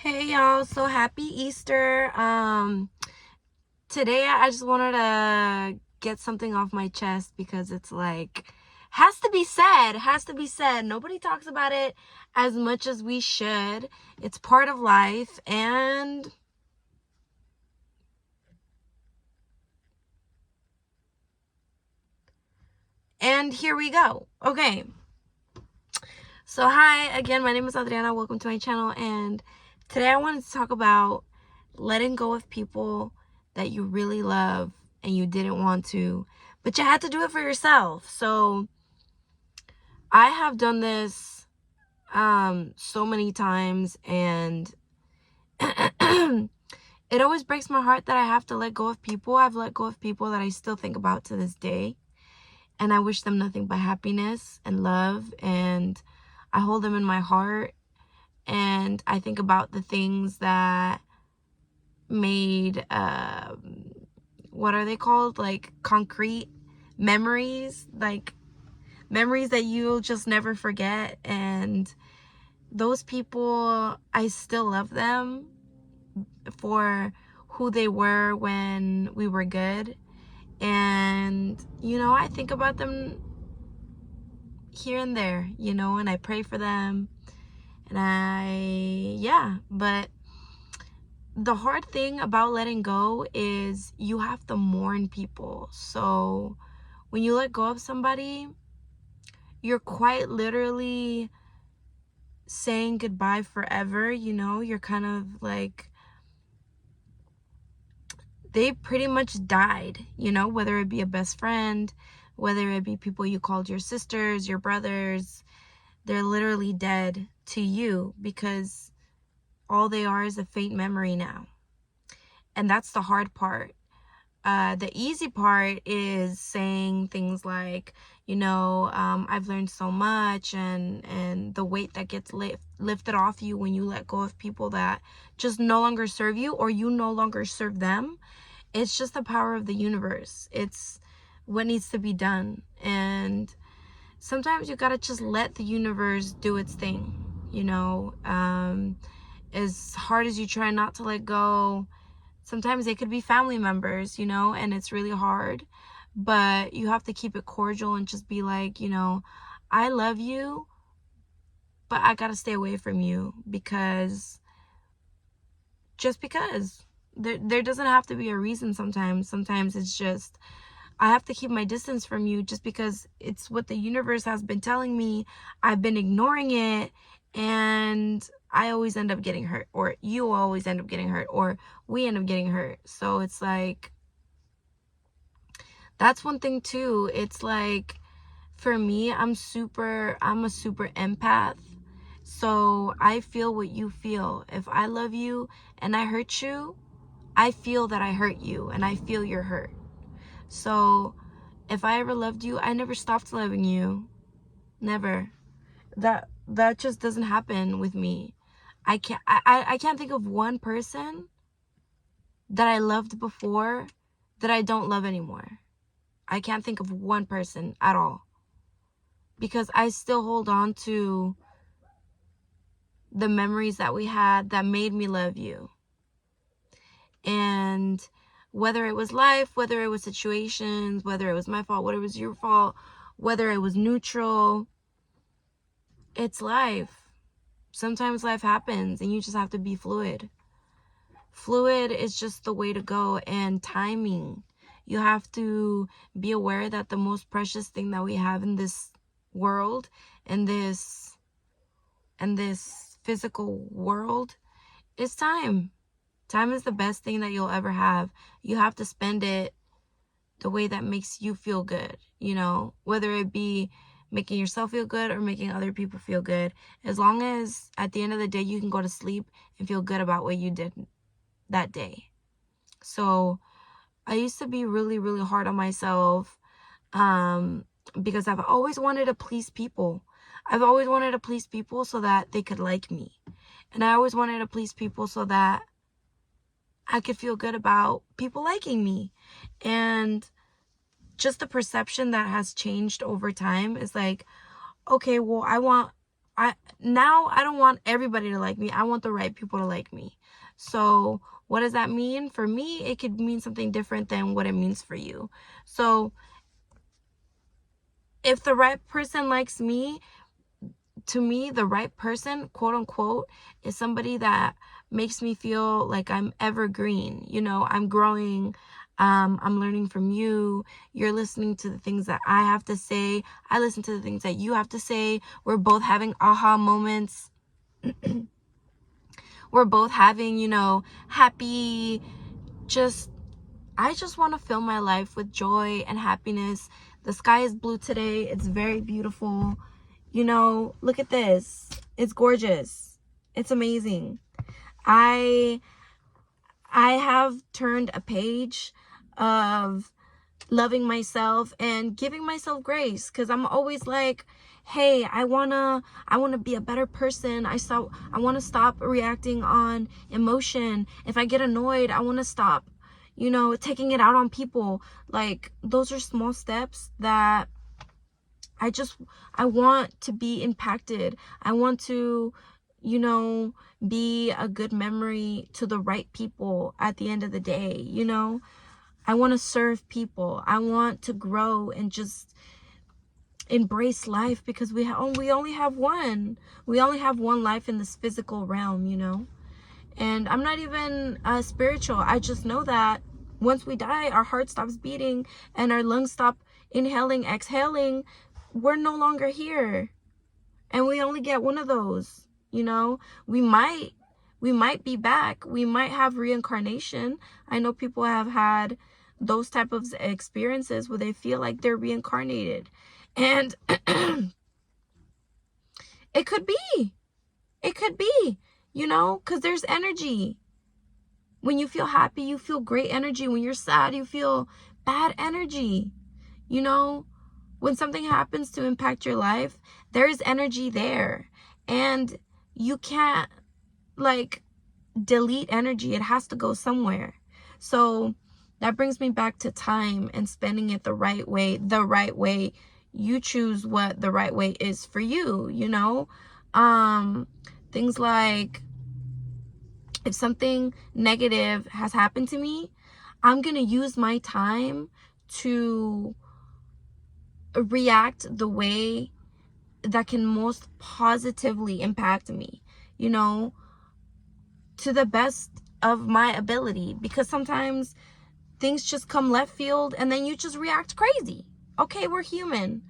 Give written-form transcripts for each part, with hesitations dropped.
Hey y'all, so happy Easter. Today I just wanted to get something off my chest because it's like has to be said. Nobody talks about it as much as we should. It's part of life and here we go. Okay. So hi again, my name is Adriana. Welcome to my channel, and today I wanted to talk about letting go of people that you really love and you didn't want to, but you had to do it for yourself. So I have done this so many times, and it always breaks my heart that I have to let go of people. I've let go of people that I still think about to this day, and I wish them nothing but happiness and love, and I hold them in my heart, and I think about the things that made what are they called, like concrete memories, like memories that you'll just never forget. And those people, I still love them for who they were when we were good, and I think about them here and there, and I pray for them, and but the hard thing about letting go is you have to mourn people. So when you let go of somebody, you're quite literally saying goodbye forever. You're kind of like, they pretty much died, whether it be a best friend, whether it be people you called your sisters, your brothers. They're literally dead to you because all they are is a faint memory now. And that's the hard part. The easy part is saying things like, I've learned so much, and the weight that gets lifted off you when you let go of people that just no longer serve you, or you no longer serve them. It's just the power of the universe. It's what needs to be done. And sometimes you gotta just let the universe do its thing, as hard as you try not to let go. Sometimes they could be family members, and it's really hard, but you have to keep it cordial and just be like, I love you, but I gotta stay away from you because there doesn't have to be a reason. Sometimes it's just, I have to keep my distance from you just because it's what the universe has been telling me. I've been ignoring it, and I always end up getting hurt, or you always end up getting hurt, or we end up getting hurt. So it's like, that's one thing too. It's like, for me, I'm a super empath. So I feel what you feel. If I love you and I hurt you, I feel that I hurt you, and I feel your hurt. So if I ever loved you, I never stopped loving you. Never. That just doesn't happen with me. I can't think of one person that I loved before that I don't love anymore. I can't think of one person at all, because I still hold on to the memories that we had that made me love you. And whether it was life, whether it was situations, whether it was my fault, whether it was your fault, whether it was neutral, it's life. Sometimes life happens and you just have to be fluid. Fluid is just the way to go. And timing. You have to be aware that the most precious thing that we have in this world, and this physical world, is time. Time is the best thing that you'll ever have. You have to spend it the way that makes you feel good, whether it be making yourself feel good or making other people feel good. As long as at the end of the day you can go to sleep and feel good about what you did that day. So I used to be really, really hard on myself, because I've always wanted to please people. I've always wanted to please people so that they could like me. And I always wanted to please people so that I could feel good about people liking me. And just the perception that has changed over time is like, okay, well, now I don't want everybody to like me. I want the right people to like me. So what does that mean? For me, it could mean something different than what it means for you. So if the right person likes me, to me, the right person, quote unquote, is somebody that makes me feel like I'm evergreen. You know, I'm growing. I'm learning from you. You're listening to the things that I have to say. I listen to the things that you have to say. We're both having aha moments. We're both having, you know, happy, I just want to fill my life with joy and happiness. The sky is blue today. It's very beautiful. You know, look at this. It's gorgeous. It's amazing. I have turned a page of loving myself and giving myself grace, because I'm always like, hey, I wanna be a better person. I want to stop reacting on emotion. If I get annoyed, I want to stop, you know, taking it out on people. Like, those are small steps that I want to be impacted. I want to, you know, be a good memory to the right people at the end of the day, you know. I want to serve people. I want to grow and just embrace life, because we only have one. We only have one life in this physical realm, you know. And I'm not even spiritual. I just know that once we die, our heart stops beating and our lungs stop inhaling, exhaling. We're no longer here. And we only get one of those, you know. We might be back. We might have reincarnation. I know people have had those type of experiences where they feel like they're reincarnated. And it could be. It could be, you know, because there's energy. When you feel happy, you feel great energy. When you're sad, you feel bad energy. You know, when something happens to impact your life, there is energy there. And you can't, like, delete energy. It has to go somewhere. So that brings me back to time and spending it the right way. The right way. You choose what the right way is for you, you know. Things like, if something negative has happened to me, I'm gonna use my time to react the way that can most positively impact me, you know, to the best of my ability. Because sometimes things just come left field and then you just react crazy. Okay, we're human.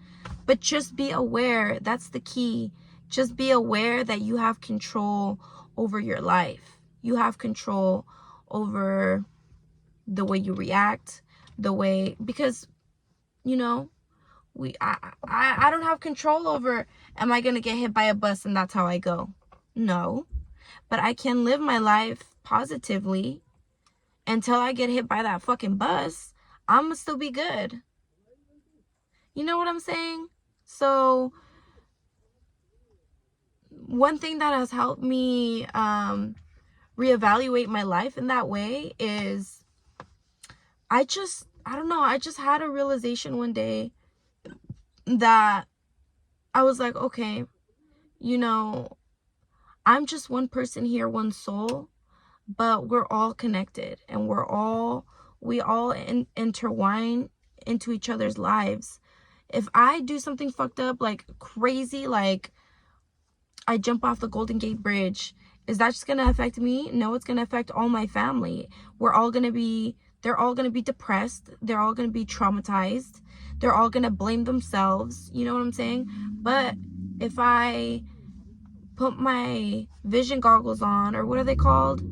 But just be aware. That's the key. Just be aware that you have control over your life. You have control over the way you react, the way, because, you know, I don't have control over, am I going to get hit by a bus and that's how I go? No. But I can live my life positively until I get hit by that fucking bus. I'm going to still be good. You know what I'm saying? So one thing that has helped me reevaluate my life in that way is I don't know, I just had a realization one day that I was like, okay, you know, I'm just one person here, one soul, but we're all connected and we all intertwine into each other's lives. If I do something fucked up, like crazy, like I jump off the Golden Gate Bridge, is that just gonna affect me? No, it's gonna affect all my family. They're all gonna be depressed. They're all gonna be traumatized. They're all gonna blame themselves. You know what I'm saying? But if I put my vision goggles on, or what are they called?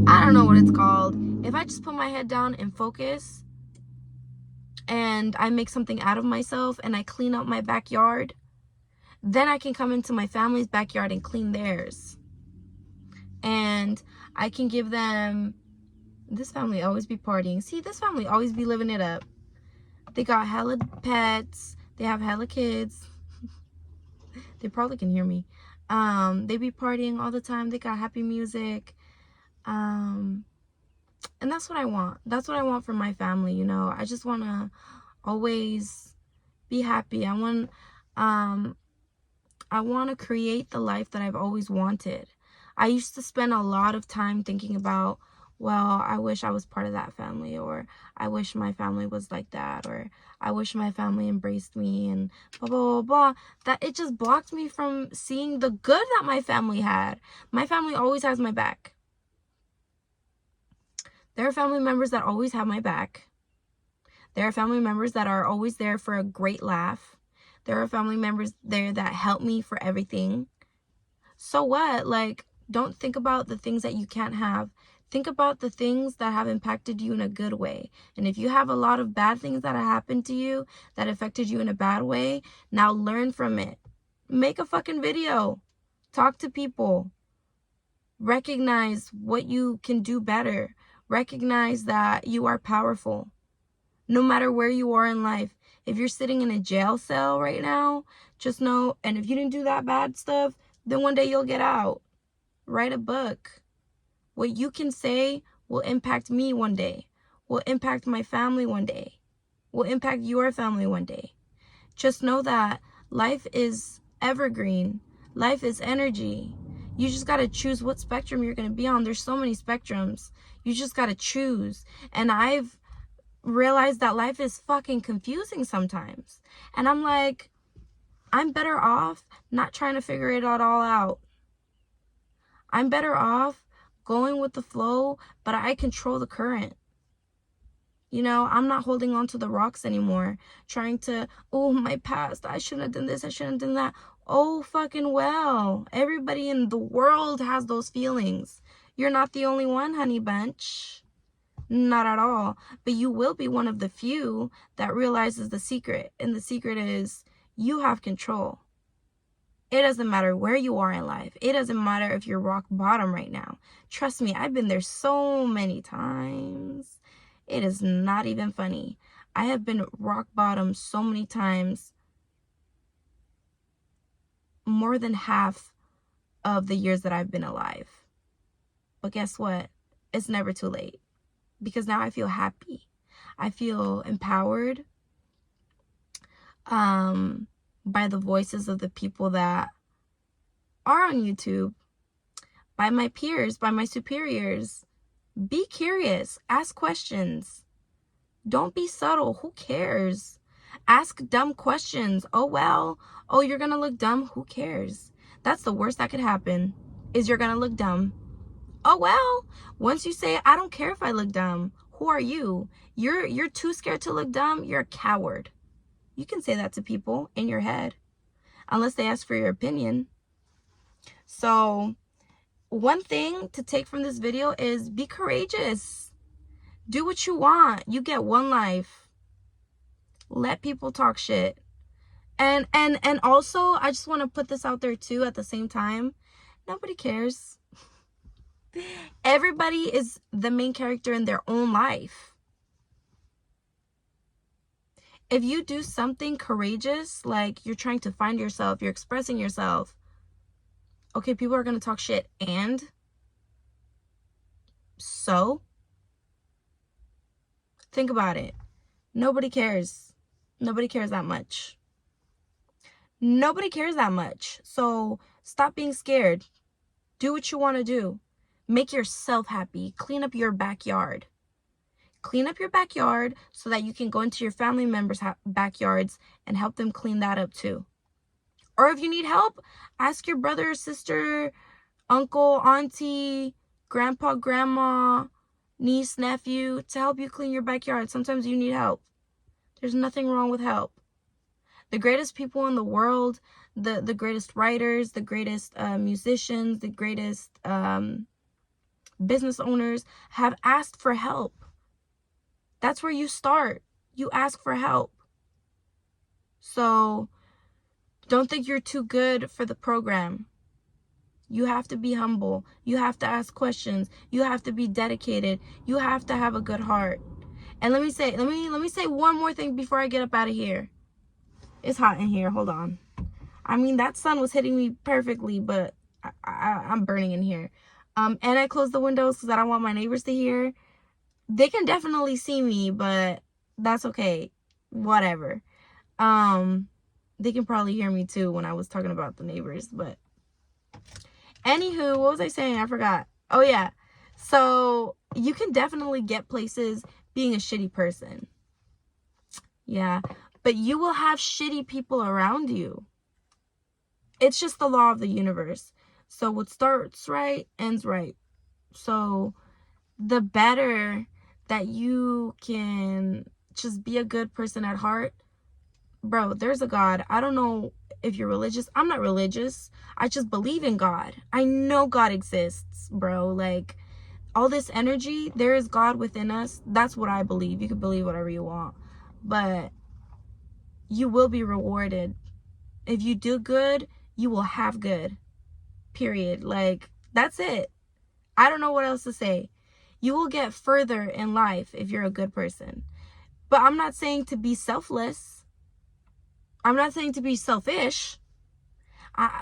I don't know what it's called. If I just put my head down and focus, and I make something out of myself, and I clean up my backyard, then I can come into my family's backyard and clean theirs. And I can give them, this family always be partying. See, this family always be living it up. They got hella pets. They have hella kids. They probably can hear me. They be partying all the time. They got happy music. And that's what I want. That's what I want for my family, you know. I just want to always be happy. I want, I want to create the life that I've always wanted. I used to spend a lot of time thinking about, well, I wish I was part of that family, or I wish my family was like that, or I wish my family embraced me, and blah, blah, blah, blah. That it just blocked me from seeing the good that my family had. My family always has my back. There are family members that always have my back. There are family members that are always there for a great laugh. There are family members there that help me for everything. So what? Like, don't think about the things that you can't have. Think about the things that have impacted you in a good way. And if you have a lot of bad things that have happened to you that affected you in a bad way, now learn from it. Make a fucking video. Talk to people. Recognize what you can do better. Recognize that you are powerful. No matter where you are in life. If you're sitting in a jail cell right now, just know, and if you didn't do that bad stuff, then one day you'll get out. Write a book. What you can say will impact me one day, will impact my family one day, will impact your family one day. Just know that life is evergreen. Life is energy. You just got to choose what spectrum you're going to be on. There's so many spectrums. You just got to choose. And I've realized that life is fucking confusing sometimes. And I'm like, I'm better off not trying to figure it all out. I'm better off going with the flow, but I control the current. You know, I'm not holding on to the rocks anymore, trying to, oh, my past, I shouldn't have done this, I shouldn't have done that. Oh, fucking well. Everybody in the world has those feelings. You're not the only one, honey bunch. Not at all. But you will be one of the few that realizes the secret. And the secret is you have control. It doesn't matter where you are in life. It doesn't matter if you're rock bottom right now. Trust me, I've been there so many times. It is not even funny. I have been rock bottom so many times. More than half of the years that I've been alive. But guess what? It's never too late. Because now I feel happy. I feel empowered. By the voices of the people that are on YouTube, by my peers, by my superiors. Be curious. Ask questions. Don't be subtle. Who cares? Ask dumb questions. Oh, well. Oh, you're going to look dumb. Who cares? That's the worst that could happen, is you're going to look dumb. Oh, well. Once you say, I don't care if I look dumb, who are you? You're too scared to look dumb. You're a coward. You can say that to people in your head, unless they ask for your opinion. So one thing to take from this video is be courageous. Do what you want. You get one life. Let people talk shit. And also, I just want to put this out there too at the same time. Nobody cares. Everybody is the main character in their own life. If you do something courageous, like you're trying to find yourself, you're expressing yourself, okay, people are going to talk shit, and so think about it. Nobody cares. Nobody cares that much. Nobody cares that much. So stop being scared. Do what you want to do. Make yourself happy. Clean up your backyard. Clean up your backyard so that you can go into your family members' backyards and help them clean that up too. Or if you need help, ask your brother, sister, uncle, auntie, grandpa, grandma, niece, nephew to help you clean your backyard. Sometimes you need help. There's nothing wrong with help. The greatest people in the world, the greatest writers, the greatest musicians, the greatest business owners have asked for help. That's where you start. You ask for help. So don't think you're too good for the program. You have to be humble. You have to ask questions. You have to be dedicated. You have to have a good heart. And let me say one more thing before I get up out of here. It's hot in here. Hold on. I mean, that sun was hitting me perfectly, but I'm burning in here. And I closed the windows because I don't want my neighbors to hear. They can definitely see me, but that's okay. Whatever. They can probably hear me too when I was talking about the neighbors. But anywho, what was I saying? I forgot. Oh yeah. So you can definitely get places being a shitty person. Yeah. But you will have shitty people around you. It's just the law of the universe. So what starts right ends right. So the better that you can just be a good person at heart, bro, there's a God. I don't know if you're religious. I'm not religious. I just believe in God. I know God exists, bro. Like, all this energy, there is God within us. That's what I believe. You can believe whatever you want, but you will be rewarded. If you do good, you will have good, period. Like, that's it. I don't know what else to say. You will get further in life if you're a good person. But I'm not saying to be selfless. I'm not saying to be selfish.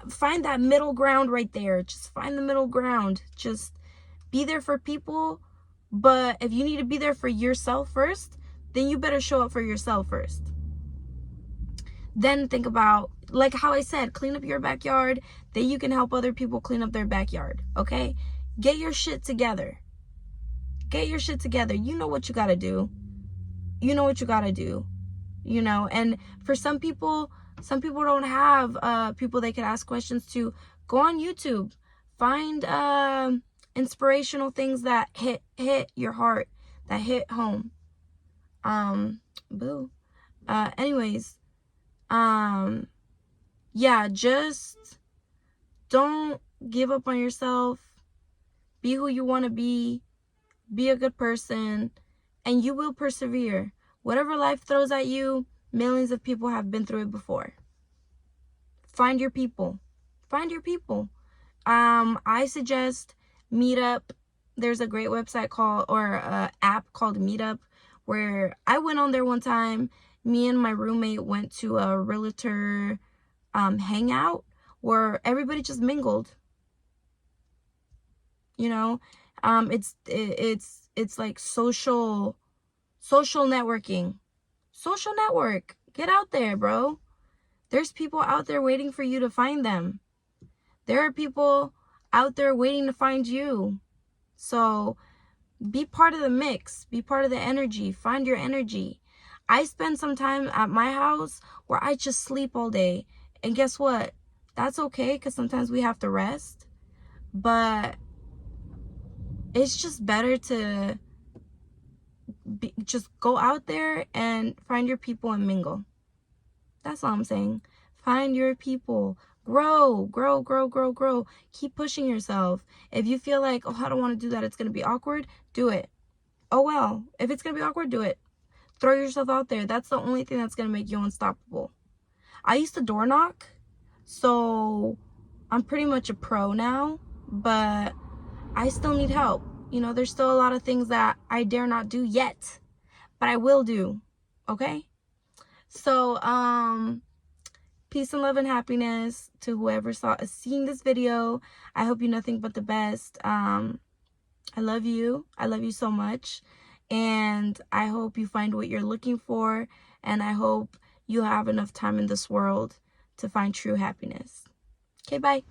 Find that middle ground right there. Just find the middle ground. Just be there for people. But if you need to be there for yourself first, then you better show up for yourself first. Then think about, like how I said, clean up your backyard. Then you can help other people clean up their backyard. Okay? Get your shit together. Get your shit together. You know what you gotta do. You know what you gotta do. You know, and for some people don't have people they can ask questions to. Go on YouTube. Find inspirational things that hit your heart, that hit home. Boo. Anyways, yeah, just don't give up on yourself. Be who you want to be. Be a good person, and you will persevere. Whatever life throws at you, millions of people have been through it before. Find your people. Find your people. I suggest Meetup. There's a great website called, or app called Meetup, where I went on there one time. Me and my roommate went to a realtor hangout where everybody just mingled. You know, it's like social networking. Social network. Get out there, bro. There's people out there waiting for you to find them. There are people out there waiting to find you. So be part of the mix. Be part of the energy. Find your energy. I spend some time at my house where I just sleep all day. And guess what? That's okay, because sometimes we have to rest. But it's just better to just go out there and find your people and mingle. That's all I'm saying. Find your people. Grow. Keep pushing yourself. If you feel like, oh, I don't want to do that, it's going to be awkward, do it. Oh, well, if it's going to be awkward, do it. Throw yourself out there. That's the only thing that's going to make you unstoppable. I used to door knock, so I'm pretty much a pro now, but I still need help. You know, there's still a lot of things that I dare not do yet, but I will do. Okay? So, peace and love and happiness to whoever seen this video. I hope you nothing but the best. I love you. I love you so much. And I hope you find what you're looking for. And I hope you have enough time in this world to find true happiness. Okay, bye.